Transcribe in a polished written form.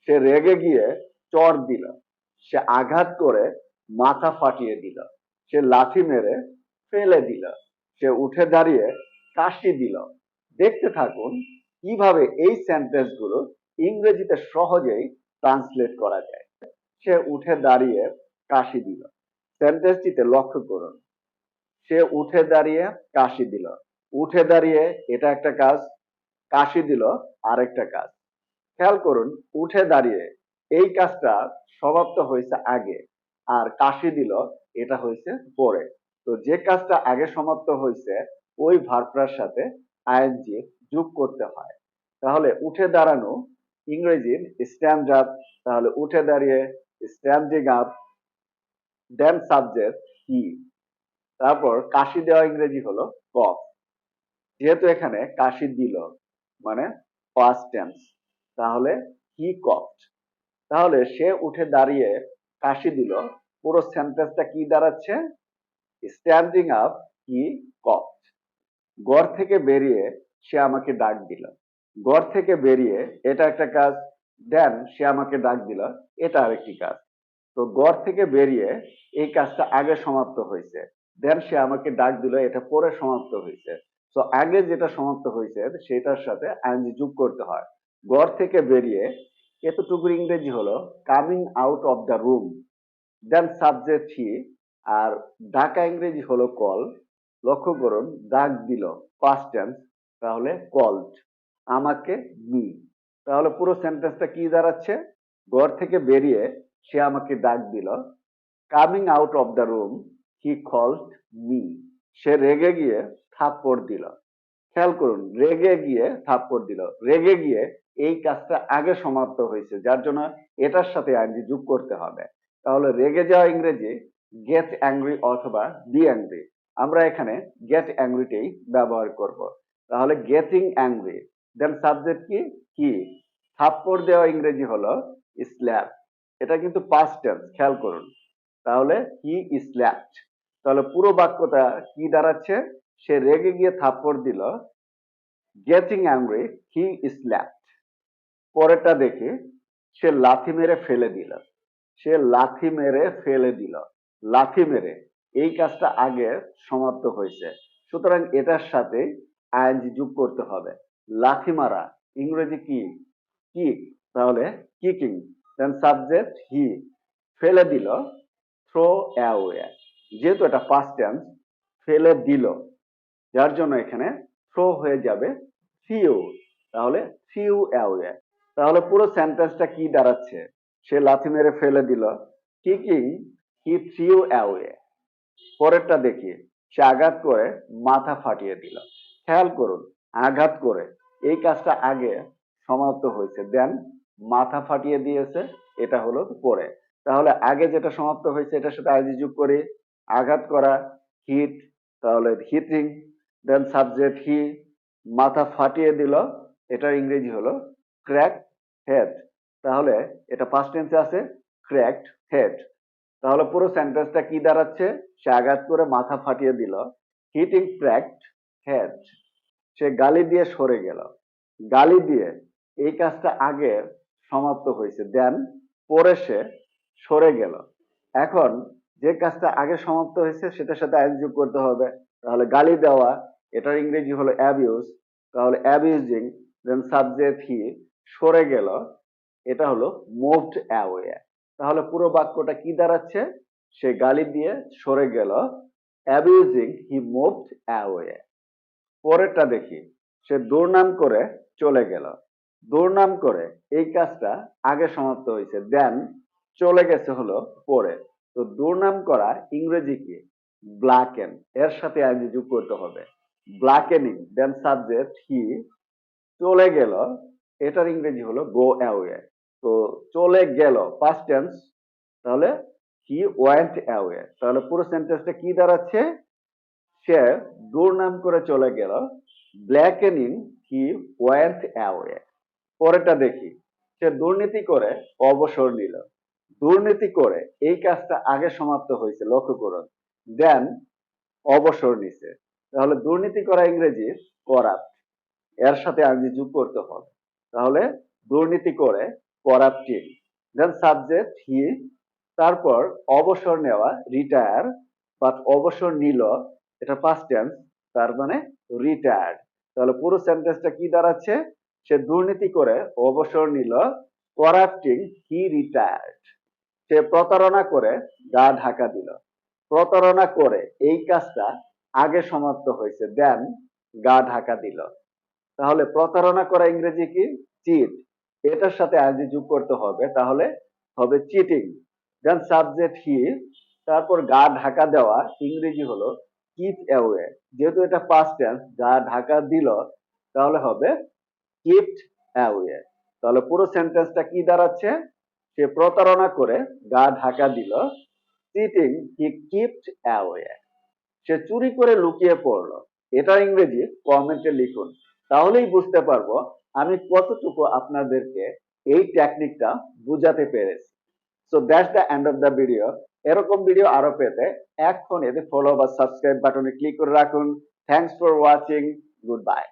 সে রেগে গিয়ে চর দিল, সে আঘাত করে মাথা ফাটিয়ে দিল, সে লাথি মেরে ফেলে দিল, সে উঠে দাঁড়িয়ে কাশি দিল। দেখতে থাকুন কিভাবে এই সেন্টেন্স গুলো ইংরেজিতে সহজেই ট্রান্সলেট করা যায়। সে উঠে দাঁড়িয়ে কাশি দিল, সেন্টেন্সটিতে লক্ষ্য করুন। সে উঠে দাঁড়িয়ে কাশি দিল, উঠে দাঁড়িয়ে এটা একটা কাজ, কাশি দিল আরেকটা কাজ। খেয়াল করুন, উঠে দাঁড়িয়ে এই কাজটা সমাপ্ত হয়েছে আগে, আর কাশি দিল এটা হয়েছে পরে। তো যে কাজটা আগে সমাপ্ত হয়েছে ওই ভার্বটার সাথে আইএনজি যোগ করতে হয়। তাহলে উঠে দাঁড়ানো ইংরেজির স্ট্যান্ড আপ, তাহলে উঠে দাঁড়িয়ে standing up, then subject he. তারপর কাশি দেওয়া ইংরেজি হলো কফ। যেহেতু এখানে কাশি দিল মানে পাস্ট টেন্স, তাহলে হি কফড। তাহলে সে উঠে দাঁড়িয়ে কাশি দিল, পুরো সেন্টেন্সটা কি দাঁড়াচ্ছে? Standing up he coughed. ঘর থেকে বেরিয়ে সে আমাকে ডাক দিল, ঘর থেকে বেরিয়ে এটা একটা কাজ, দেন সে আমাকে ডাক দিল এটা আরেকটি কাজ। তো ঘর থেকে বেরিয়ে এই কাজটা আগে সমাপ্ত হয়েছে, দেন সে আমাকে ডাক দিল এটা পরে সমাপ্ত হয়েছে। তো আগে যেটা সমাপ্ত হয়েছে সেটার সাথে আইএনজি যোগ করতে হয়। ঘর থেকে বেরিয়ে এতটুকুর ইংরেজি হলো coming out of the room, then subject he. আর ডাকা ইংরেজি হলো কল। লক্ষ্য করুন, ডাক দিল পাস্ট টেন্স, তাহলে কল্ড, আমাকে মি। তাহলে পুরো সেন্টেন্সটা কি দাঁড়াচ্ছে? ঘর থেকে বেরিয়ে সে আমাকে ডাক দিল, coming out of the room he called me. সে রেগে গিয়ে থাপ্পড় দিল। খেয়াল করুন, রেগে গিয়ে থাপ্পড় দিল, রেগে গিয়ে এই কাজটা আগে সমাপ্ত হয়েছে, যার জন্য এটার সাথে আইনজি যোগ করতে হবে। তাহলে রেগে যাওয়া ইংরেজি গেট অ্যাংরি অথবা বি অ্যাংরি। আমরা এখানে গেট অ্যাংরিটাই ব্যবহার করব। তাহলে গেটিং অ্যাংরি, দেন সাবজেক্ট কি? হি। থাপ্পড় দেওয়া ইংরেজি হলো স্ল্যাপ। এটা কিন্তু পাস্ট টেন্স, খেয়াল করুন। তাহলে হি স্ল্যাপড। তাহলে পুরো বাক্যটা কি দাঁড়াচ্ছে? সে রেগে গিয়ে থাপ্পড় দিল, গেটিং অ্যাংরি হি স্ল্যাপড। পরেরটা দেখি, সে লাথি মেরে ফেলে দিল, সে লাথি মেরে ফেলে দিল, লাথি মেরে এই কাজটা আগে সমাপ্ত হয়েছে, সুতরাং এটার সাথে আইএনজি যোগ করতে হবে। লাথি মারা ইংরেজি কি? কিক। তাহলে কিকিং, দেন সাবজেক্ট হি। ফেলে দিল থ্রো অ্যাওয়ে। যেহেতু এটা পাস্ট টেন্স, ফেলে দিল, যার জন্য এখানে থ্রো হয়ে যাবে থিউ। তাহলে থিউ অ্যাওয়ে। তাহলে পুরো সেন্টেন্সটা কি দাঁড়াচ্ছে? সে লাথি মেরে ফেলে দিল, কিকিং হি থ্রিউ অ্যাওয়ে। পরেরটা দেখি, সে আঘাত করে মাথা ফাটিয়ে দিল। খেয়াল করুন, আঘাত করে এই কাজটা আগে সমাপ্ত হয়েছে, দেন মাথা ফাটিয়ে দিয়েছে এটা হলো পরে। তাহলে আগে যেটা সমাপ্ত হয়েছে এটার সাথে আইজি যোগ করি, আঘাত করা হিট, তাহলে হিটিং, দেন সাবজেক্ট হি। মাথা ফাটিয়ে দিল, এটার ইংরেজি হলো ক্র্যাক হেড। তাহলে এটা পাস্ট টেন্সে আছে, ক্র্যাকড হেড। তাহলে পুরো সেন্টেন্সটা কি দাঁড়াচ্ছে? সে আঘাত করে মাথা ফাটিয়ে দিল, হিটিং ক্র্যাকড হেড। সে গালি দিয়ে সরে গেল, গালি দিয়ে এই কাজটা আগে সমাপ্ত হয়েছে, দেন পরে সে সরে গেল। এখন যে কাজটা আগে সমাপ্ত হয়েছে সেটার সাথে আইন যোগ করতে হবে। তাহলে গালি দেওয়া এটার ইংরেজি হলো অ্যাবিউজ, তাহলে অ্যাবিউজিং, দেন সাবজেক্ট হি। সরে গেল এটা হলো মুভড অ্যাওয়ে। তাহলে পুরো বাক্যটা কি দাঁড়াচ্ছে? সে গালি দিয়ে সরে গেল, অ্যাবিউজিং হি মুভড অ্যাওয়ে। পরেরটা দেখি, সে দুর্নাম করে চলে গেল। দুর্নাম করে এই কাজটা আগে সমাপ্ত হয়েছে, দেন চলে গেছে হলো পরে। তো দুর্নাম করা ইংরেজি কি? ব্ল্যাকেন। এর সাথে আইনজি যোগ করতে হবে, ব্ল্যাকেনিং, দেন সাবজেক্ট হি। চলে গেল এটার ইংরেজি হলো গো অ্যাওয়ে। তো চলে গেল পাস্ট টেন্স, তাহলে হি ওয়েন্ট অ্যাওয়ে। তাহলে পুরো সেন্টেন্সটা কি দাঁড়াচ্ছে? সে দুর্নাম করে চলে গেল, ব্ল্যাকেনিং হি ওয়েন্ট অ্যাওয়ে। পরেরটা দেখি, সে দুর্নীতি করে অবসর নিল। দুর্নীতি করে এই কাজটা আগে সমাপ্ত হয়েছে, লক্ষ্য করুন, দেন অবসর নিছে। তাহলে দুর্নীতি করা ইংরেজি করাপ্ট। এর সাথে আইনজি যোগ করতে হবে। তাহলে দুর্নীতি করে করাপ্টিং, দেন সাবজেক্ট হি, তারপর অবসর নেওয়া রিটায়ার, বাট অবসর নিল এটা পাস্ট টেন্স, তার মানে রিটায়ার্ড। তাহলে পুরো সেন্টেন্সটা কি দাঁড়াচ্ছে? সে দুর্নীতি করে অবসর নিল, করাপ্টিং হি রিটায়ার্ড। সে প্রতারণা করে গা ঢাকা দিল। প্রতারণা করে এই কাজটা আগে সমাপ্ত হয়েছে, দেন গা ঢাকা দিল। তাহলে প্রতারণা করা ইংরেজি কি? চিট। এটার সাথে আইএনজি যোগ করতে হবে, তাহলে হবে চিটিং। দেন সাবজেক্ট হি, তারপর গা ঢাকা দেওয়া ইংরেজি হলো কিপ অ্যাওয়ে। যেহেতু এটা পাস্ট টেন্স, গা ঢাকা দিল, তাহলে হবে কিপড অ্যাওয়ে। তাহলে পুরো সেন্টেন্সটা কি দাঁড়াচ্ছে? সে প্রতারণা করে গা ঢাকা দিল, চিটিং হি কিপড অ্যাওয়ে। সে চুরি করে লুকিয়ে পড়লো। এটা ইংরেজি কমেন্টে লিখুন, তাহলেই বুঝতে পারবো আমি কতটুকু আপনাদেরকে এই টেকনিকটা বুঝাতে পেরেছি। So that's the end of the video. এরকম ভিডিও আরো পেতে এখন এতে ফলো বা সাবস্ক্রাইব বাটনে ক্লিক করে রাখুন। Thanks for watching. Good bye.